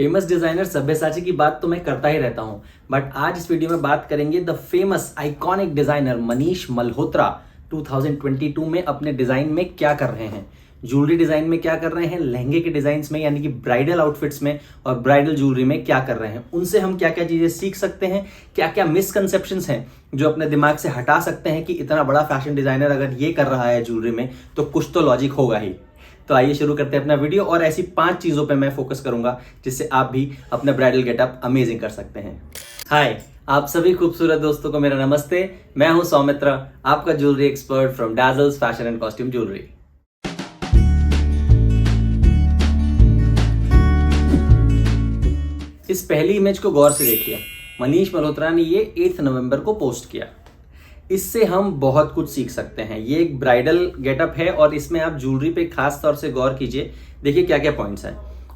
Famous designer Sabyasachi की बात तो मैं करता ही रहता हूं, बट आज इस वीडियो में बात करेंगे the famous iconic designer Manish Malhotra 2022 में अपने डिजाइन में क्या कर रहे हैं, ज्वेलरी डिजाइन में क्या कर रहे हैं, लहंगे के डिजाइन में यानी कि ब्राइडल आउटफिट्स में और ब्राइडल ज्वेलरी में क्या कर रहे हैं, उनसे हम क्या क्या चीजें सीख सकते हैं, क्या क्या मिसकंसेप्शंस हैं जो अपने दिमाग से हटा सकते हैं कि इतना बड़ा फैशन डिजाइनर अगर ये कर रहा है ज्वेलरी में तो कुछ तो लॉजिक होगा ही। तो आइए शुरू करते हैं अपना वीडियो और ऐसी 5 चीजों पे मैं फोकस करूंगा जिससे आप भी अपने ब्राइडल गेटअप अमेजिंग कर सकते हैं। हाय, आप सभी खूबसूरत दोस्तों को मेरा नमस्ते। मैं हूं सौमित्र, आपका jewellery expert from Dazzles fashion and costume jewellery. इस पहली इमेज को गौर से देखिए। मनीष मल्होत्रा ने ये 8 नवंबर को पोस्ट किया। इससे हम बहुत कुछ सीख सकते हैं। ये एक ब्राइडल गेटअप है और इसमें आप ज्वेलरी पे खास तौर से गौर कीजिए। देखिए क्या क्या पॉइंट्स हैं।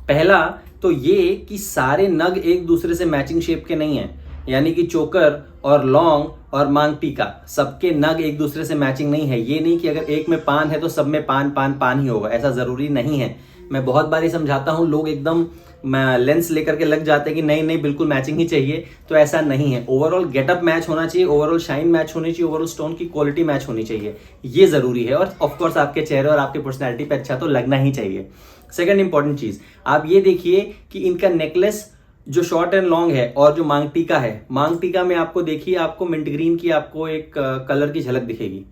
पहला तो ये कि सारे नग एक दूसरे से मैचिंग शेप के नहीं हैं, यानी कि चोकर और लॉन्ग और मांग टीका सबके नग एक दूसरे से मैचिंग नहीं है। ये नहीं कि अगर एक में पान है तो सब में पान पान पान ही होगा, ऐसा जरूरी नहीं है। मैं बहुत बार ये समझाता हूँ, लोग एकदम लेंस लेकर के लग जाते हैं कि नहीं नहीं बिल्कुल मैचिंग ही चाहिए, तो ऐसा नहीं है। ओवरऑल गेटअप मैच होना चाहिए, ओवरऑल शाइन मैच होनी चाहिए, ओवरऑल स्टोन की क्वालिटी मैच होनी चाहिए, ये जरूरी है। और ऑफकोर्स आपके चेहरे और आपके पर्सनैलिटी पे अच्छा तो लगना ही चाहिए। सेकंड इंपॉर्टेंट चीज, आप ये देखिए कि इनका नेकलेस जो शॉर्ट एंड लॉन्ग है और जो मांग टीका है, मांग टीका में आपको देखिए आपको मिंट ग्रीन की आपको एक कलर की झलक दिखेगी।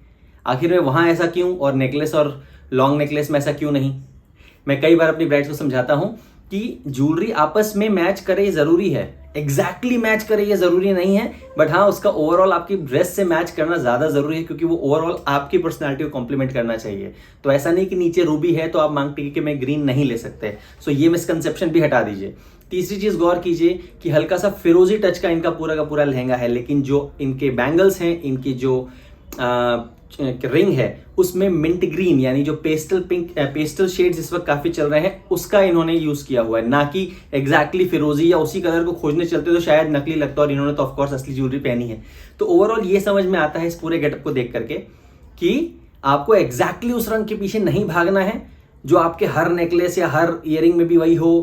आखिर में वहां ऐसा क्यों और नेकलेस और लॉन्ग नेकलेस में ऐसा क्यों नहीं? मैं कई बार अपनी ब्राइड्स को समझाता हूं कि ज्वेलरी आपस में मैच करे, जरूरी है। एग्जैक्टली मैच करे ये जरूरी नहीं है, बट हाँ उसका ओवरऑल आपकी ड्रेस से मैच करना ज्यादा जरूरी है, क्योंकि वो ओवरऑल आपकी पर्सनालिटी को कॉम्प्लीमेंट करना चाहिए। तो ऐसा नहीं कि नीचे रूबी है तो आप मांग टीके में ग्रीन नहीं ले सकते। सो ये मिसकंसेप्शन भी हटा दीजिए। तीसरी चीज गौर कीजिए कि हल्का सा फिरोजी टच का इनका पूरा का पूरा लहंगा है, लेकिन जो इनके बैंगल्स हैं, इनकी जो रिंग है उसमें मिंट ग्रीन यानी जो पेस्टल पिंक पेस्टल शेड्स इस वक्त काफी चल रहे हैं उसका इन्होंने यूज किया हुआ है, ना कि एग्जैक्टली फिरोजी या उसी कलर को खोजने चलते तो शायद नकली लगता और इन्होंने तो ऑफकोर्स असली ज्वेलरी पहनी है। तो ओवरऑल ये समझ में आता है इस पूरे गेटअप को देख करके कि आपको एग्जैक्टली उस रंग के पीछे नहीं भागना है जो आपके हर नेकलेस या हर ईयरिंग में भी वही हो।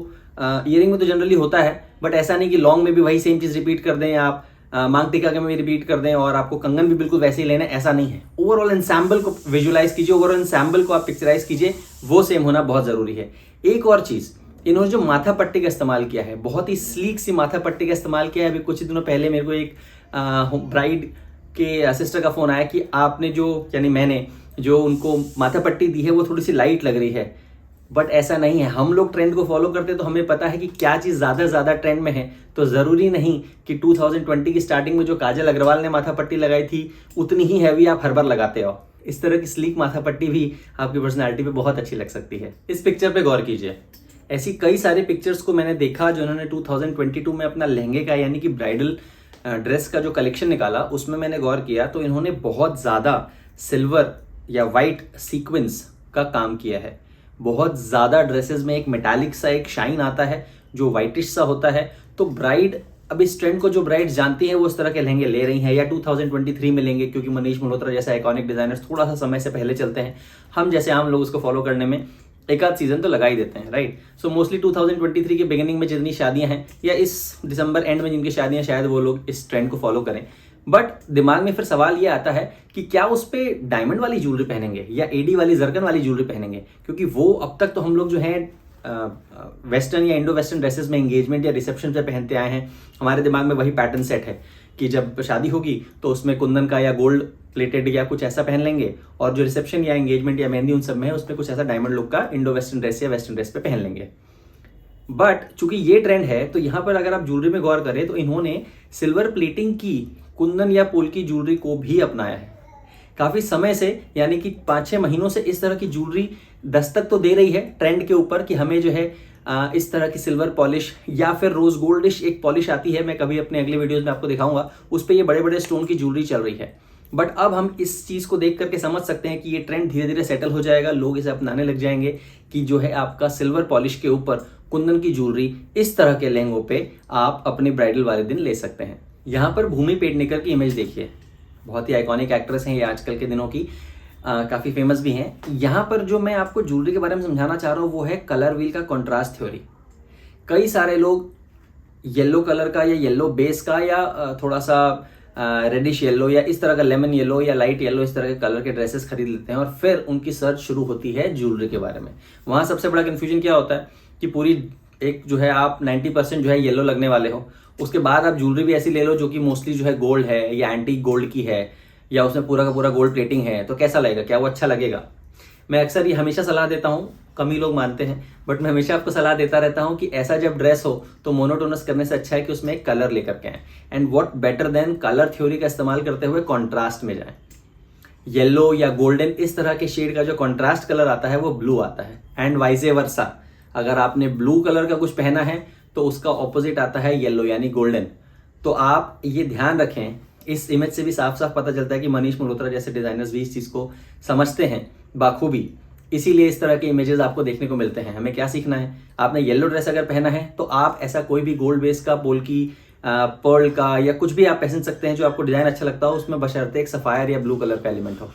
ईयरिंग में तो जनरली होता है, बट ऐसा नहीं कि लॉन्ग में भी वही सेम चीज रिपीट कर दें या आप मांग टीका के में रिपीट कर दें और आपको कंगन भी बिल्कुल वैसे ही लेना है, ऐसा नहीं है। ओवरऑल एंसेम्बल को विजुअलाइज कीजिए, ओवरऑल एंसेम्बल को आप पिक्चराइज कीजिए, वो सेम होना बहुत जरूरी है। एक और चीज, इन्होंने जो माथा पट्टी का इस्तेमाल किया है, बहुत ही स्लीक सी माथा पट्टी का इस्तेमाल किया है। अभी कुछ ही दिनों पहले मेरे को एक ब्राइड के सिस्टर का फोन आया कि आपने जो यानी मैंने जो उनको माथा पट्टी दी है वो थोड़ी सी लाइट लग रही है, बट ऐसा नहीं है। हम लोग ट्रेंड को फॉलो करते हैं तो हमें पता है कि क्या चीज ज्यादा ट्रेंड में है। तो जरूरी नहीं कि 2020 की स्टार्टिंग में जो काजल अग्रवाल ने माथा पट्टी लगाई थी उतनी ही हैवी आप हर बार लगाते हो। इस तरह की स्लीक माथा पट्टी भी आपकी पर्सनैलिटी पे बहुत अच्छी लग सकती है। इस पिक्चर पे गौर कीजिए। ऐसी कई सारी पिक्चर्स को मैंने देखा जो उन्होंने 2022 में अपना लहंगे का यानी कि ब्राइडल ड्रेस का जो कलेक्शन निकाला उसमें मैंने गौर किया तो इन्होंने बहुत ज्यादा सिल्वर या व्हाइट सीक्वेंस का काम किया है। बहुत ज्यादा ड्रेसेस में एक मेटालिक सा एक शाइन आता है जो व्हाइटिश सा होता है। तो ब्राइड अब इस ट्रेंड को जो ब्राइड जानती है वो इस तरह के लहंगे ले रही हैं या 2023 में लेंगे, क्योंकि मनीष मल्होत्रा जैसे आइकॉनिक डिजाइनर्स थोड़ा सा समय से पहले चलते हैं। हम जैसे आम लोग उसको फॉलो करने में एक आध सीजन तो लगा ही देते हैं, राइट। सो मोस्टली 2023 के बिगिनिंग में जितनी शादियां हैं या इस दिसंबर एंड में जिनकी शादियां, शायद वो लोग इस ट्रेंड को फॉलो करें। बट दिमाग में फिर सवाल ये आता है कि क्या उस पे डायमंड वाली ज्वेलरी पहनेंगे या एडी वाली जरकन वाली ज्वेलरी पहनेंगे, क्योंकि वो अब तक तो हम लोग जो है वेस्टर्न या इंडो वेस्टर्न ड्रेसेस में एंगेजमेंट या रिसेप्शन पे पहनते आए हैं। हमारे दिमाग में वही पैटर्न सेट है कि जब शादी होगी तो उसमें कुंदन का या गोल्ड प्लेटेड या कुछ ऐसा पहन लेंगे, और जो रिसेप्शन या एंगेजमेंट या मेहंदी उन सब में है उसमें कुछ ऐसा डायमंड लुक का इंडो वेस्टर्न ड्रेस या वेस्टर्न ड्रेस पे पहन लेंगे। बट चूंकि ये ट्रेंड है तो यहाँ पर अगर आप ज्वेलरी में गौर करें तो इन्होंने सिल्वर प्लेटिंग की कुंदन या पुल की ज्वेलरी को भी अपनाया है। काफी समय से यानी कि 5-6 महीनों से इस तरह की ज्वेलरी दस्तक तो दे रही है ट्रेंड के ऊपर कि हमें जो है इस तरह की सिल्वर पॉलिश या फिर रोज गोल्डिश एक पॉलिश आती है, मैं कभी अपने अगले वीडियोस में आपको दिखाऊंगा, उस पर ये बड़े बड़े स्टोन की ज्वेलरी चल रही है। बट अब हम इस चीज को देख करके समझ सकते हैं कि ये ट्रेंड धीरे धीरे सेटल हो जाएगा, लोग इसे अपनाने लग जाएंगे कि जो है आपका सिल्वर पॉलिश के ऊपर कुंदन की ज्वेलरी इस तरह के लहंगों पे आप अपनी ब्राइडल वाले दिन ले सकते हैं। यहाँ पर भूमि पेडनेकर की इमेज देखिए, बहुत ही आइकॉनिक एक्ट्रेस हैं ये आजकल के दिनों की, काफी फेमस भी हैं। यहाँ पर जो मैं आपको ज्वेलरी के बारे में समझाना चाह रहा हूँ वो है कलर व्हील का कॉन्ट्रास्ट थ्योरी। कई सारे लोग येलो कलर का या येलो बेस का या थोड़ा सा रेडिश येलो या इस तरह का लेमन येलो या लाइट येलो इस तरह के कलर के ड्रेसेस खरीद लेते हैं और फिर उनकी सर्च शुरू होती है ज्वेलरी के बारे में। वहाँ सबसे बड़ा कन्फ्यूजन क्या होता है कि पूरी एक जो है आप 90% जो है येलो लगने वाले हो, उसके बाद आप ज्वेलरी भी ऐसी ले लो जो कि मोस्टली जो है गोल्ड है या एंटीक गोल्ड की है या उसमें पूरा का पूरा गोल्ड प्लेटिंग है, तो कैसा लगेगा? क्या वो अच्छा लगेगा? मैं अक्सर ये हमेशा सलाह देता हूँ, कम ही लोग मानते हैं, बट मैं हमेशा आपको सलाह देता रहता हूँ कि ऐसा जब ड्रेस हो तो मोनोटोनस करने से अच्छा है कि उसमें एक कलर लेकर के आए। And what better than colour theory का इस्तेमाल करते हुए कॉन्ट्रास्ट में जाएं। येलो या गोल्डन इस तरह के शेड का जो कॉन्ट्रास्ट कलर आता है वो ब्लू आता है, एंड वाइसे वर्सा। अगर आपने ब्लू कलर का कुछ पहना है तो उसका ऑपोजिट आता है येलो यानी गोल्डन। तो आप ये ध्यान रखें, इस इमेज से भी साफ साफ पता चलता है कि मनीष मल्होत्रा जैसे डिजाइनर्स भी इस चीज को समझते हैं बाखूबी, इसीलिए इस तरह के इमेजेस आपको देखने को मिलते हैं। हमें क्या सीखना है? आपने येलो ड्रेस अगर पहना है तो आप ऐसा कोई भी गोल्ड बेस का, पोल्की, पर्ल का या कुछ भी आप पहन सकते हैं जो आपको डिजाइन अच्छा लगता हो, उसमें बशर्ते एक सफायर या ब्लू कलर का एलिमेंट हो,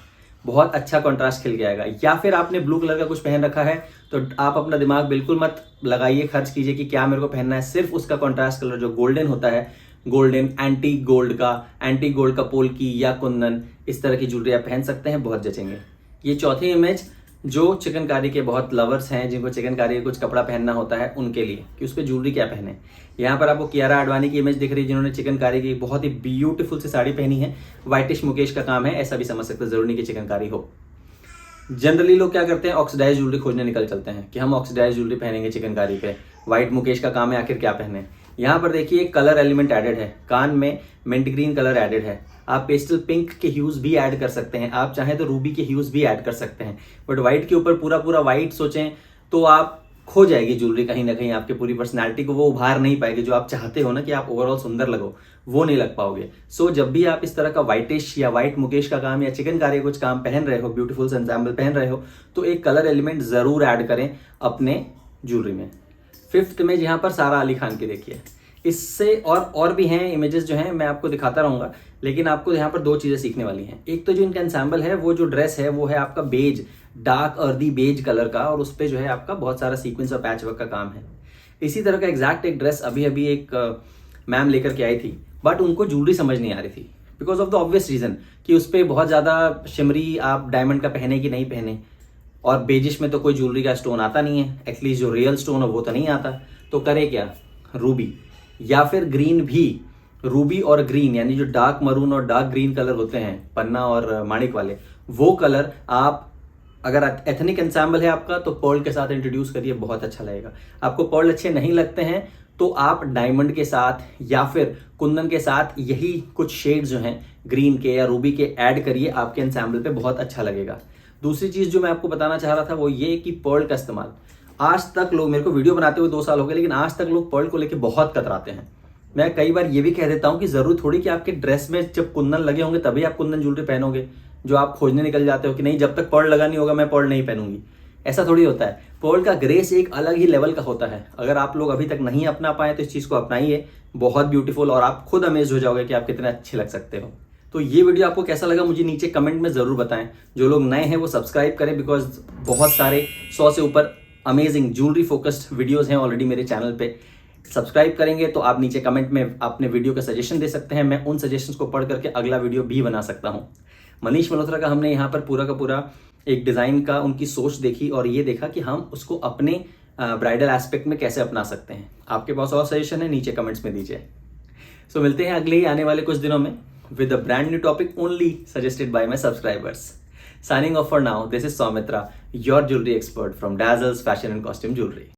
बहुत अच्छा कॉन्ट्रास्ट खिल के आएगा। या फिर आपने ब्लू कलर का कुछ पहन रखा है तो आप अपना दिमाग बिल्कुल मत लगाइए, खर्च कीजिए कि क्या मेरे को पहनना है। सिर्फ उसका कॉन्ट्रास्ट कलर जो गोल्डन होता है, गोल्डन एंटीक गोल्ड का पोल्की या कुंदन, इस तरह की ज्वेलरी आप पहन सकते हैं, बहुत जचेंगे। ये चौथी इमेज जो चिकनकारी के बहुत लवर्स हैं, जिनको चिकनकारी का कुछ कपड़ा पहनना होता है, उनके लिए कि उस पर ज्वेलरी क्या पहने। यहाँ पर आपको कियारा आडवाणी की इमेज दिख रही है जिन्होंने चिकनकारी की बहुत ही ब्यूटीफुल सी साड़ी पहनी है। व्हाइटिश मुकेश का काम है, ऐसा भी समझ सकते हैं, जरूरी नहीं कि चिकनकारी हो। जनरली लोग क्या करते हैं, ऑक्सीडाइज ज्वेलरी खोजने निकल चलते हैं कि हम ऑक्सीडाइज ज्वेलरी पहनेंगे चिकनकारी पे। व्हाइट मुकेश का काम है, आखिर क्या पहने। यहाँ पर देखिए कलर एलिमेंट एडेड है, कान में मिंट ग्रीन कलर एडेड है। आप पेस्टल पिंक के ह्यूज भी ऐड कर सकते हैं, आप चाहें तो रूबी के ह्यूज भी ऐड कर सकते हैं, बट व्हाइट के ऊपर पूरा पूरा व्हाइट सोचें तो आप खो जाएगी ज्वेलरी कहीं ना कहीं, आपके पूरी पर्सनैलिटी को वो उभार नहीं पाएगी जो आप चाहते हो ना कि आप ओवरऑल सुंदर लगो, वो नहीं लग पाओगे। सो जब भी आप इस तरह का व्हाइटिश या व्हाइट मुकेश का काम या चिकनकारी कुछ काम पहन रहे हो, ब्यूटीफुल एंसेम्बल पहन रहे हो, तो एक कलर एलिमेंट जरूर ऐड करें अपने ज्वेलरी में। फिफ्थ इमेज यहाँ पर सारा अली खान की देखिए। इससे और भी हैं इमेजेस जो हैं, मैं आपको दिखाता रहूंगा, लेकिन आपको यहाँ पर दो चीजें सीखने वाली हैं। एक तो जो इनका एंसेम्बल है, वो जो ड्रेस है वो है आपका beige, dark earthy beige colour का, और उस पर जो है आपका बहुत सारा सीक्वेंस और पैच वर्क का काम है। इसी तरह का एग्जैक्ट एक ड्रेस अभी अभी एक मैम लेकर के आई थी, बट उनको ज्वेलरी समझ नहीं आ रही थी because of the obvious reason कि उस पर बहुत ज़्यादा शिमरी आप डायमंड का पहने कि नहीं पहने, और बेजिश में तो कोई ज्वेलरी का स्टोन आता नहीं है, एटलीस्ट जो रियल स्टोन हो वो तो नहीं आता। तो करे क्या, रूबी या फिर ग्रीन भी। रूबी और ग्रीन यानी जो डार्क मरून और डार्क ग्रीन कलर होते हैं, पन्ना और माणिक वाले, वो कलर आप अगर एथनिक एंसेम्बल है आपका तो पर्ल के साथ इंट्रोड्यूस करिए, बहुत अच्छा लगेगा। आपको पर्ल अच्छे नहीं लगते हैं तो आप डायमंड के साथ या फिर कुंदन के साथ यही कुछ शेड्स जो हैं ग्रीन के या रूबी के ऐड करिए, आपके एंसेम्बल पे बहुत अच्छा लगेगा। दूसरी चीज जो मैं आपको बताना चाह रहा था वो ये कि पर्ल का इस्तेमाल, आज तक लोग, मेरे को वीडियो बनाते हुए 2 साल हो गए, लेकिन आज तक लोग पर्ल को लेके बहुत कतराते हैं। मैं कई बार ये भी कह देता हूँ कि जरूर थोड़ी कि आपके ड्रेस में जब कुंदन लगे होंगे तभी आप कुंदन ज्वेलरी पहनोगे, जो आप खोजने निकल जाते हो कि नहीं जब तक पर्ल लगा नहीं होगा मैं पर्ल नहीं पहनूंगी। ऐसा थोड़ी होता है। पर्ल का ग्रेस एक अलग ही लेवल का होता है। अगर आप लोग अभी तक नहीं अपना पाए तो इस चीज को अपनाइए, बहुत ब्यूटीफुल, और आप खुद अमेज हो जाओगे कि आप कितने अच्छे लग सकते हो। तो ये वीडियो आपको कैसा लगा मुझे नीचे कमेंट में जरूर बताएं। जो लोग नए हैं वो सब्सक्राइब करें, बिकॉज बहुत सारे 100 से ऊपर अमेजिंग ज्वेलरी फोकस्ड वीडियोस हैं ऑलरेडी मेरे चैनल पे। सब्सक्राइब करेंगे तो आप नीचे कमेंट में अपने वीडियो का सजेशन दे सकते हैं, मैं उन सजेशंस को पढ़ करके अगला वीडियो भी बना सकता हूं। मनीष मल्होत्रा का हमने यहाँ पर पूरा का पूरा एक डिज़ाइन का उनकी सोच देखी और ये देखा कि हम उसको अपने ब्राइडल एस्पेक्ट में कैसे अपना सकते हैं। आपके पास और सजेशन है नीचे कमेंट्स में दीजिए। सो मिलते हैं अगले ही आने वाले कुछ दिनों में with a brand new topic only suggested by my subscribers. Signing off for now, this is Soumitra, your jewelry expert from Dazzle's Fashion and Costume Jewelry.